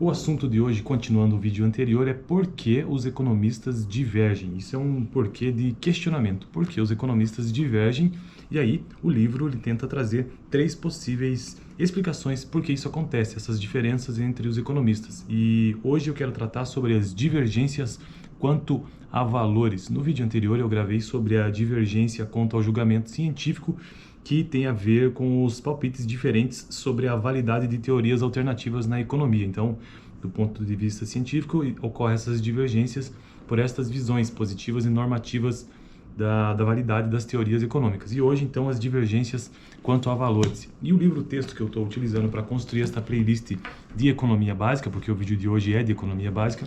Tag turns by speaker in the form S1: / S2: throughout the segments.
S1: O assunto de hoje, continuando o vídeo anterior, é por que os economistas divergem. Isso é um porquê de questionamento. Por que os economistas divergem? E aí, o livro ele tenta trazer três possíveis explicações por que isso acontece, essas diferenças entre os economistas. E hoje eu quero tratar sobre as divergências quanto a valores. No vídeo anterior eu gravei sobre a divergência quanto ao julgamento científico, que tem a ver com os palpites diferentes sobre a validade de teorias alternativas na economia. Então, do ponto de vista científico, ocorrem essas divergências por estas visões positivas e normativas da validade das teorias econômicas. E hoje, então, as divergências quanto a valores. E o livro-texto que eu estou utilizando para construir esta playlist de economia básica, porque o vídeo de hoje é de economia básica,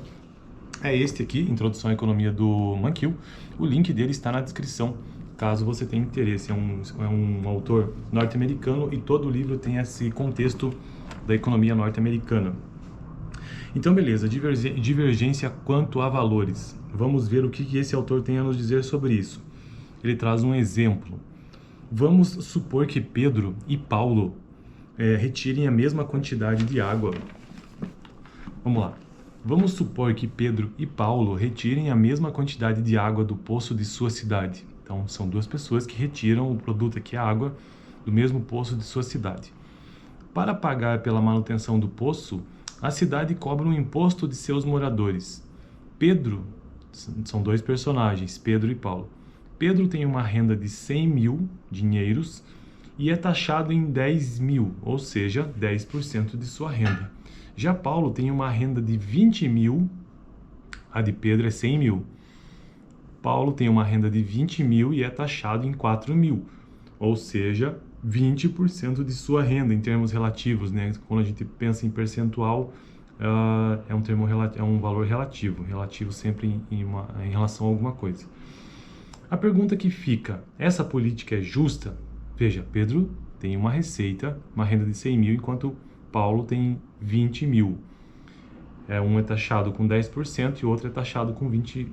S1: é este aqui, Introdução à Economia do Mankiw. O link dele está na descrição, caso você tenha interesse. É um autor norte-americano e todo o livro tem esse contexto da economia norte-americana. Então, beleza, divergência quanto a valores. Vamos ver o que esse autor tem a nos dizer sobre isso. Ele traz um exemplo. Vamos supor que Pedro e Paulo retirem a mesma quantidade de água. Vamos lá. Vamos supor que Pedro e Paulo retirem a mesma quantidade de água do poço de sua cidade. Então, são duas pessoas que retiram o produto aqui, a água, do mesmo poço de sua cidade. Para pagar pela manutenção do poço, a cidade cobra um imposto de seus moradores. Pedro, são dois personagens, Pedro e Paulo. Pedro tem uma renda de 100 mil dinheiros e é taxado em 10 mil, ou seja, 10% de sua renda. Já Paulo tem uma renda de 20 mil, a de Pedro é 100 mil. Paulo tem uma renda de 20 mil e é taxado em 4 mil, ou seja, 20% de sua renda em termos relativos, né? Quando a gente pensa em percentual, é um valor relativo sempre em relação a alguma coisa. A pergunta que fica, essa política é justa? Veja, Pedro tem uma receita, uma renda de 100 mil, enquanto Paulo tem 20 mil. Um é taxado com 10% e o outro é taxado com 20%.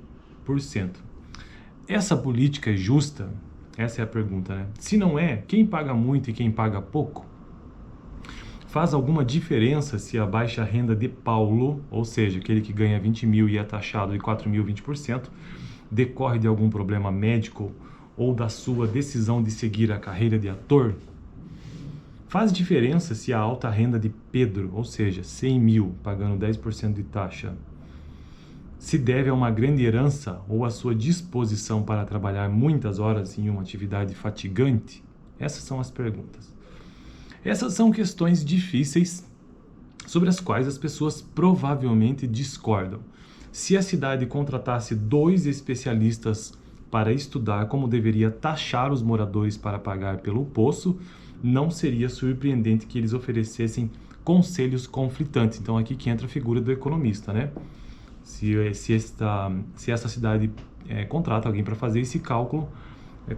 S1: Essa política é justa? Essa é a pergunta, né? Se não é, quem paga muito e quem paga pouco? Faz alguma diferença se a baixa renda de Paulo, ou seja, aquele que ganha 20 mil e é taxado de 4 mil, 20%, decorre de algum problema médico ou da sua decisão de seguir a carreira de ator? Faz diferença se a alta renda de Pedro, ou seja, 100 mil, pagando 10% de taxa, se deve a uma grande herança ou a sua disposição para trabalhar muitas horas em uma atividade fatigante? Essas são as perguntas. Essas são questões difíceis sobre as quais as pessoas provavelmente discordam. Se a cidade contratasse 2 especialistas para estudar como deveria taxar os moradores para pagar pelo poço, não seria surpreendente que eles oferecessem conselhos conflitantes. Então, aqui que entra a figura do economista, né? Se essa cidade contrata alguém para fazer esse cálculo,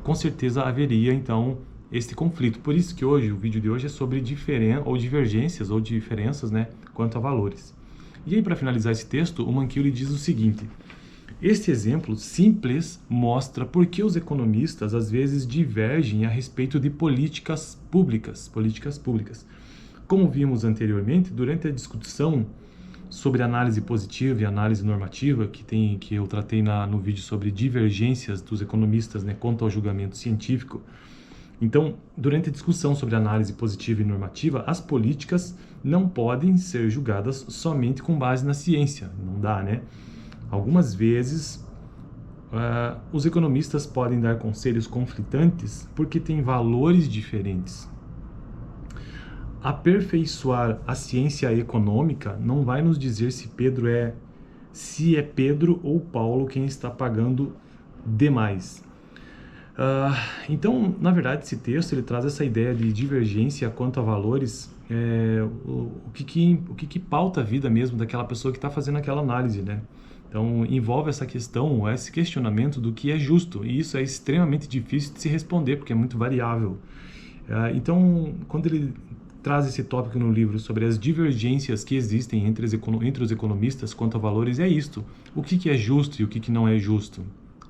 S1: com certeza haveria, então, este conflito. Por isso que hoje, o vídeo de hoje é sobre divergências ou diferenças, né, quanto a valores. E aí, para finalizar esse texto, o Mankiw lhe diz o seguinte: este exemplo simples mostra por que os economistas às vezes divergem a respeito de políticas públicas. Como vimos anteriormente, durante a discussão sobre análise positiva e análise normativa, que eu tratei no vídeo sobre divergências dos economistas, né, quanto ao julgamento científico. Então, durante a discussão sobre análise positiva e normativa, as políticas não podem ser julgadas somente com base na ciência. Não dá, né? Algumas vezes, os economistas podem dar conselhos conflitantes porque têm valores diferentes. Aperfeiçoar a ciência econômica não vai nos dizer se é Pedro ou Paulo quem está pagando demais. Então, na verdade, esse texto ele traz essa ideia de divergência quanto a valores, o que pauta a vida mesmo daquela pessoa que está fazendo aquela análise, né? Então, envolve essa questão, esse questionamento do que é justo, e isso é extremamente difícil de se responder, porque é muito variável. Então, quando ele traz esse tópico no livro sobre as divergências que existem entre os economistas quanto a valores, é isto: o que é justo e o que não é justo?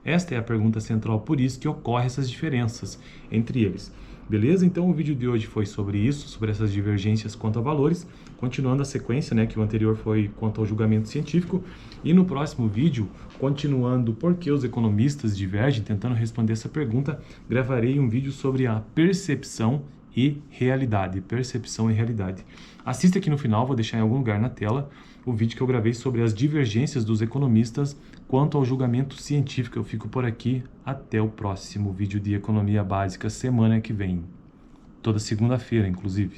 S1: Esta é a pergunta central, por isso que ocorrem essas diferenças entre eles. Beleza? Então o vídeo de hoje foi sobre isso, sobre essas divergências quanto a valores, continuando a sequência, né, que o anterior foi quanto ao julgamento científico, e no próximo vídeo, continuando por que os economistas divergem, tentando responder essa pergunta, gravarei um vídeo sobre a percepção e realidade. Percepção e realidade. Assista aqui no final, vou deixar em algum lugar na tela, o vídeo que eu gravei sobre as divergências dos economistas quanto ao julgamento científico. Eu fico por aqui, até o próximo vídeo de Economia Básica, semana que vem. Toda segunda-feira, inclusive.